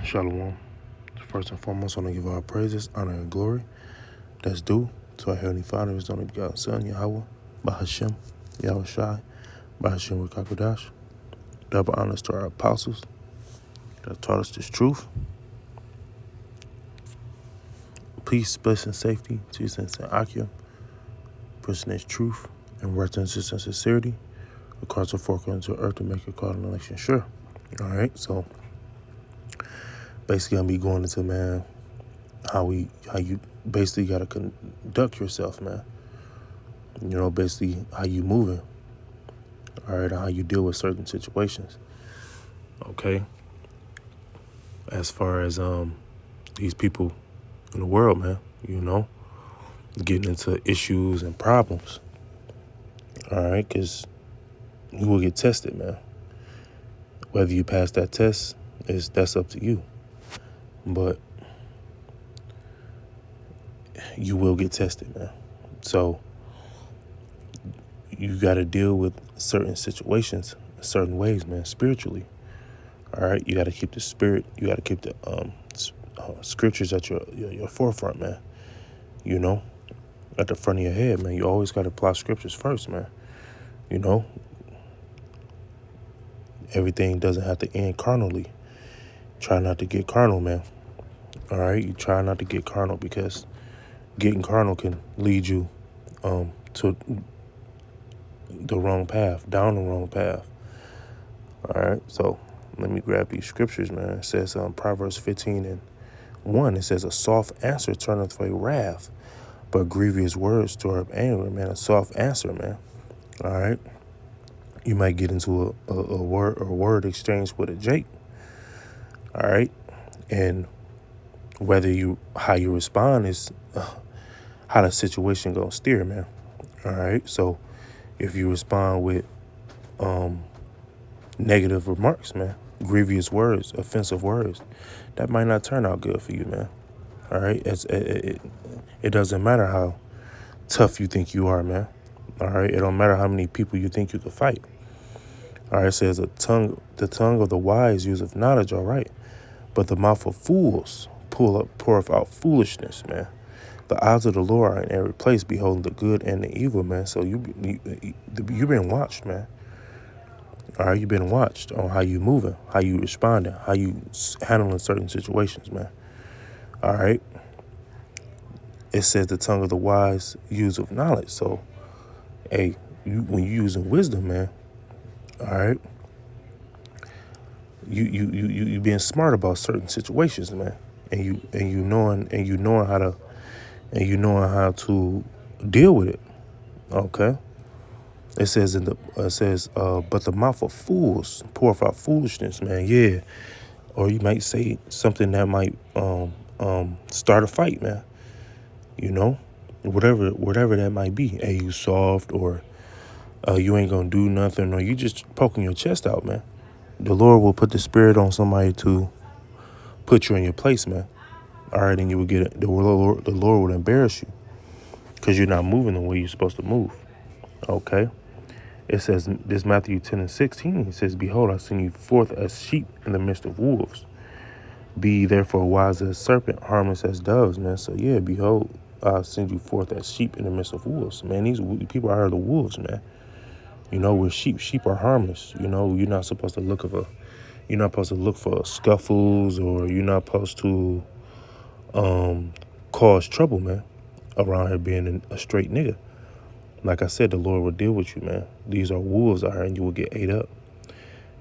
Shalom. First and foremost, I want to give all praises, honor, and glory that's due to our Heavenly Father, His only begotten Son, Yahweh, Bahashem, Yahweh Shai, Bahashem Rikakodash. Double honors to our apostles that taught us this truth. Peace, blessing, safety to your sense and Akia, pushing this truth and reverence and sincerity across the fork into earth to make your call and election sure. All right, so basically, I'm be going into, man, how you basically got to conduct yourself, man. You know, basically how you moving, all right, and how you deal with certain situations. Okay. As far as these people in the world, man, you know, getting into issues and problems. All right, because you will get tested, man. Whether you pass that test that's up to you. But you will get tested, man. So you got to deal with certain situations certain ways, man, spiritually. All right, you got to keep the spirit. You got to keep the scriptures at your forefront, man. You know, at the front of your head, man. You always got to apply scriptures first, man. You know, everything doesn't have to end carnally. Try not to get carnal, man. All right, you try not to get carnal because getting carnal can lead you to the wrong path, down the wrong path. All right, so let me grab these scriptures, man. It says Proverbs 15:1. It says, a soft answer turneth away wrath, but grievous words stir up anger, man. A soft answer, man. All right. You might get into a word exchange with a Jake. All right. And how you respond is how the situation gonna steer, man. All right. So if you respond with negative remarks, man, grievous words, offensive words, that might not turn out good for you, man. All right. It doesn't matter how tough you think you are, man. All right. It don't matter how many people you think you could fight. All right. It says the tongue of the wise useth knowledge. All right. But the mouth of fools poureth out foolishness, man. The eyes of the Lord are in every place, beholding the good and the evil, man. So you've been watched, man. All right, you've been watched on how you moving, how you responding, how you handling certain situations, man. All right. It says the tongue of the wise useth knowledge. So, hey, when you're using wisdom, man, all right, you being smart about certain situations, man, and you knowing how to deal with it. Okay. It says but the mouth of fools poureth out foolishness, man. Yeah. Or you might say something that might start a fight, man. You know, whatever that might be. Hey, you soft, or you ain't gonna do nothing, or you just poking your chest out, man. The Lord will put the spirit on somebody to put you in your place, man. All right, and you will get it. The Lord will embarrass you because you're not moving the way you're supposed to move. Okay. It says, this Matthew 10:16, it says, behold, I send you forth as sheep in the midst of wolves. Be therefore wise as serpent, harmless as doves, man. So yeah, behold, I send you forth as sheep in the midst of wolves. Man, these people are the wolves, man. You know, we're sheep. Sheep are harmless. You know, you're not supposed to look for scuffles, or you're not supposed to cause trouble, man, around here being a straight nigga. Like I said, the Lord will deal with you, man. These are wolves out here, and you will get ate up.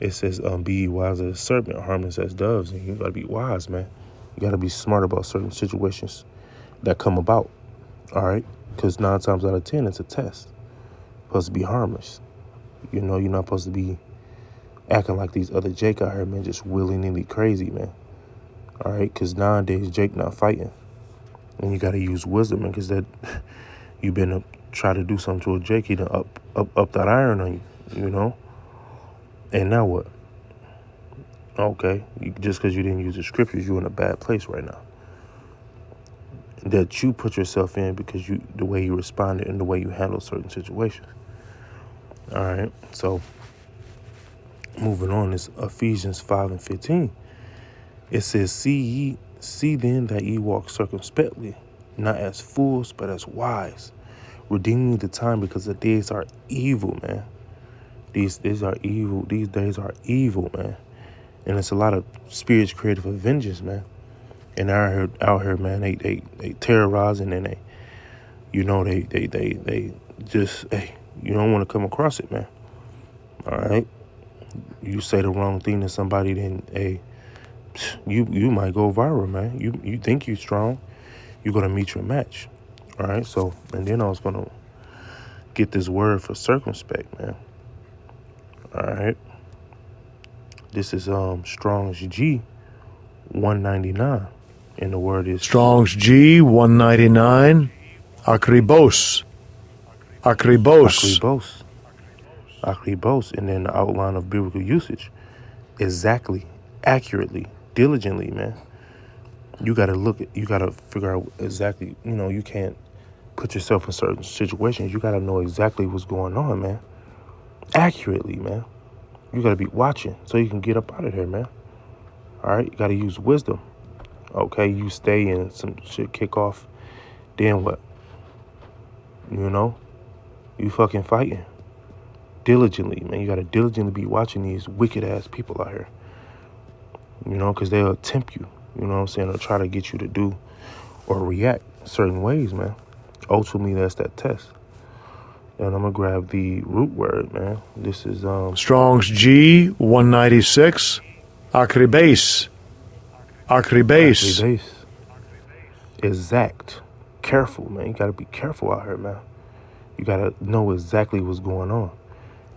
It says, be wise as a serpent, harmless as doves. And you got to be wise, man. You got to be smart about certain situations that come about, all right? Because 9 times out of 10, it's a test. Supposed to be harmless. You know, you're not supposed to be acting like these other Jake out here, man, just willy-nilly crazy, man. All right? Because nowadays, Jake not fighting. And you got to use wisdom, man, because you've been try to do something to a Jake, he done up that iron on you, you know? And now what? Okay, just because you didn't use the scriptures, you're in a bad place right now. That you put yourself in because the way you responded and the way you handle certain situations. All right, so moving on is Ephesians 5:15. It says, see then that ye walk circumspectly, not as fools, but as wise, redeeming the time because the days are evil, man. These days are evil. These days are evil, man. And it's a lot of spirits created for vengeance, man. And out here, man, they terrorizing and they just, hey, you don't want to come across it, man. All right. You say the wrong thing to somebody, then, hey, you might go viral, man. You think you strong, you're gonna meet your match. All right. So, and then I was gonna get this word for circumspect, man. All right. This is Strong's G 199, and the word is Strong's G 199. Akribos. akribos. Akribos, and then the outline of biblical usage. Exactly, accurately, diligently, man. You gotta you gotta figure out exactly, you can't put yourself in certain situations. You gotta know exactly what's going on, man. Accurately, man. You gotta be watching so you can get up out of there, man. All right, you gotta use wisdom. Okay, you stay and some shit kick off, then what? You fucking fighting. Diligently, man. You gotta diligently be watching these wicked ass people out here. Because they'll tempt you, you know what I'm saying, or try to get you to do or react certain ways, man. Ultimately, that's that test. And I'm gonna grab the root word, man. This is Strong's G 196. Akribes. base. Exact. Careful, man. You gotta be careful out here, man. You gotta know exactly what's going on.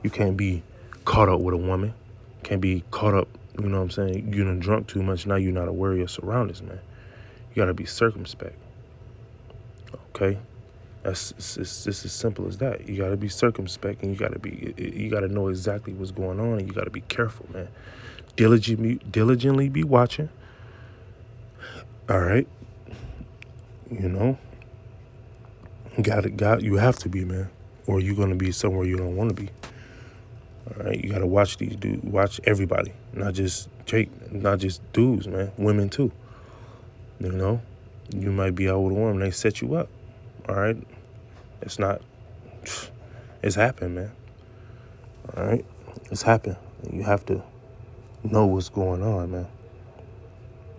You can't be caught up with a woman. Can't be caught up, you know what I'm saying? You done drunk too much, now you're not aware of your surroundings, man. You gotta be circumspect. Okay? It's just as simple as that. You gotta be circumspect, and you gotta know exactly what's going on, and you gotta be careful, man. Diligently be watching. All right? You you have to be, man, or you're gonna be somewhere you don't want to be. All right, you gotta watch these dudes, watch everybody, not just Jake, not just dudes, man, women too. You might be out with a woman, they set you up. All right, it's happened, man. All right, it's happened. You have to know what's going on, man.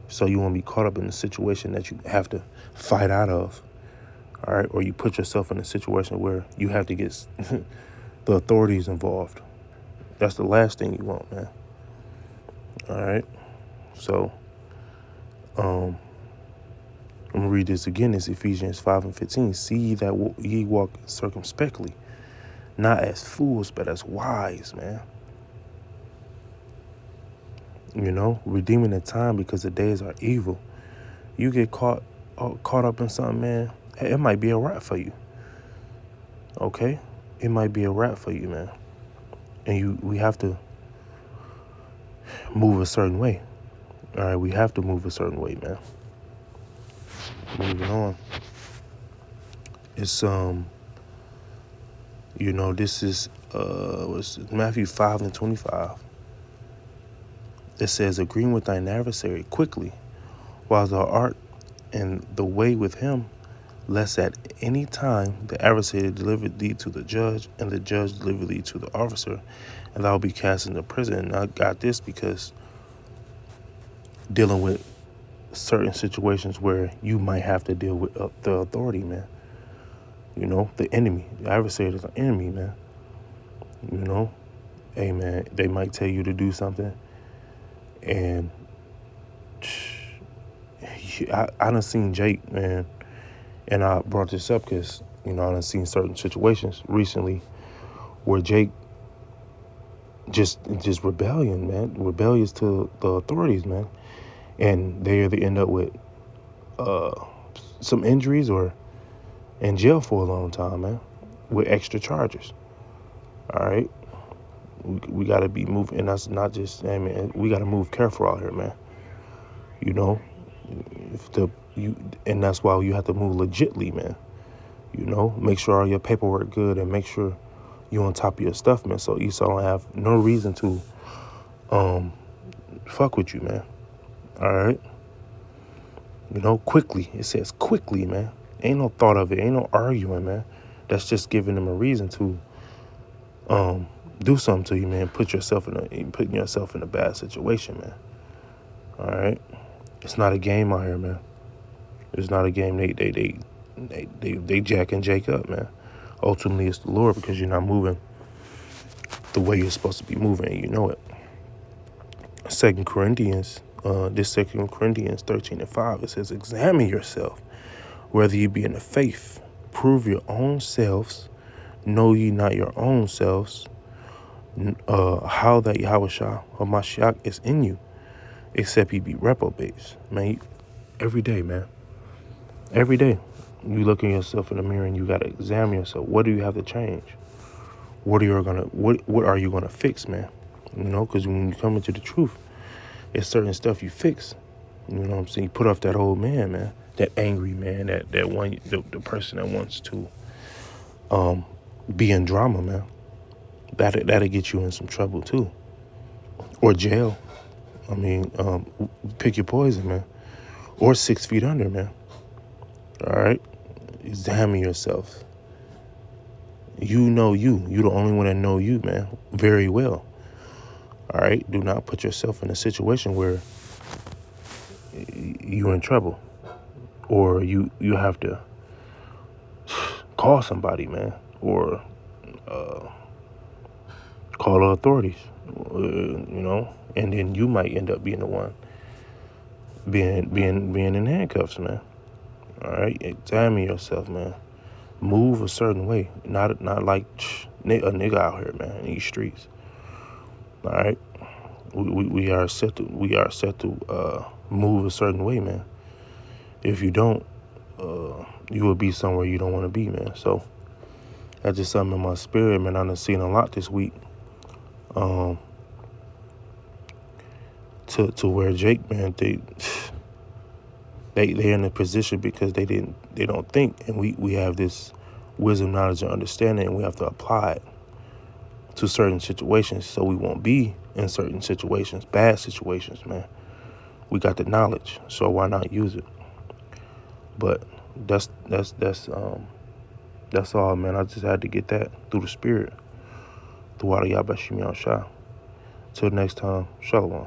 So you won't be caught up in a situation that you have to fight out of. All right, or you put yourself in a situation where you have to get the authorities involved. That's the last thing you want, man. All right. So, I'm going to read this again. It's Ephesians 5:15. See ye that ye walk circumspectly, not as fools, but as wise, man. Redeeming the time because the days are evil. You get caught up in something, man, it might be a wrap for you. Okay? It might be a wrap for you, man. And we have to move a certain way. All right, we have to move a certain way, man. Moving on. It's this is Matthew 5:25. It says, agreeing with thine adversary quickly, while thou art in the way with him, lest at any time the adversary deliver thee to the judge, and the judge deliver thee to the officer, and thou be cast into prison. And I got this because dealing with certain situations where you might have to deal with the authority, man. The enemy. The adversary is an enemy, man. Hey, man, they might tell you to do something, and I done seen Jake, man, and I brought this up because, I done seen certain situations recently where Jake just rebellion, man, rebellious to the authorities, man, and they either end up with some injuries or in jail for a long time, man, with extra charges. All right, we got to be moving, and that's not just, man, we got to move careful out here, man. And that's why you have to move legitly, man. Make sure all your paperwork good, and make sure you're on top of your stuff, man. So Esau don't have no reason to fuck with you, man. All right. Quickly. It says quickly, man. Ain't no thought of it. Ain't no arguing, man. That's just giving them a reason to do something to you, man. Putting yourself in a bad situation, man. All right. It's not a game out here, man. It's not a game. They jack and Jake up, man. Ultimately, it's the Lord, because you're not moving the way you're supposed to be moving, and you know it. Second Corinthians 13:5, it says, examine yourself, whether you be in the faith. Prove your own selves. Know ye not your own selves, how that Yahushua or Mashiach is in you, except ye be reprobates. Man, every day, man. Every day. You look at yourself in the mirror and you got to examine yourself. What do you have to change? What are you gonna fix, man? Because when you come into the truth, it's certain stuff you fix. You know what I'm saying? You put off that old man. That angry man, that one, the person that wants to be in drama, man. That'll get you in some trouble too, or jail. I mean, pick your poison, man, or 6 feet under, man. All right, examine yourself. You know you. You the only one that know you, man, very well. All right, do not put yourself in a situation where you're in trouble, or you have to call somebody, man, or call the authorities, and then you might end up being the one being in handcuffs, man. All right, examine yourself, man. Move a certain way, not like a nigga out here, man, in these streets. All right, we are set to move a certain way, man. If you don't, you will be somewhere you don't want to be, man. So that's just something in my spirit, man. I done seen a lot this week. To where Jake, man, they're in a position because they don't think, and we have this wisdom, knowledge, and understanding, and we have to apply it to certain situations so we won't be in certain situations, bad situations, man. We got the knowledge, so why not use it? But that's all, man. I just had to get that through the spirit. Through Qam-Yasharahla-Mayan. Till next time, Shalom.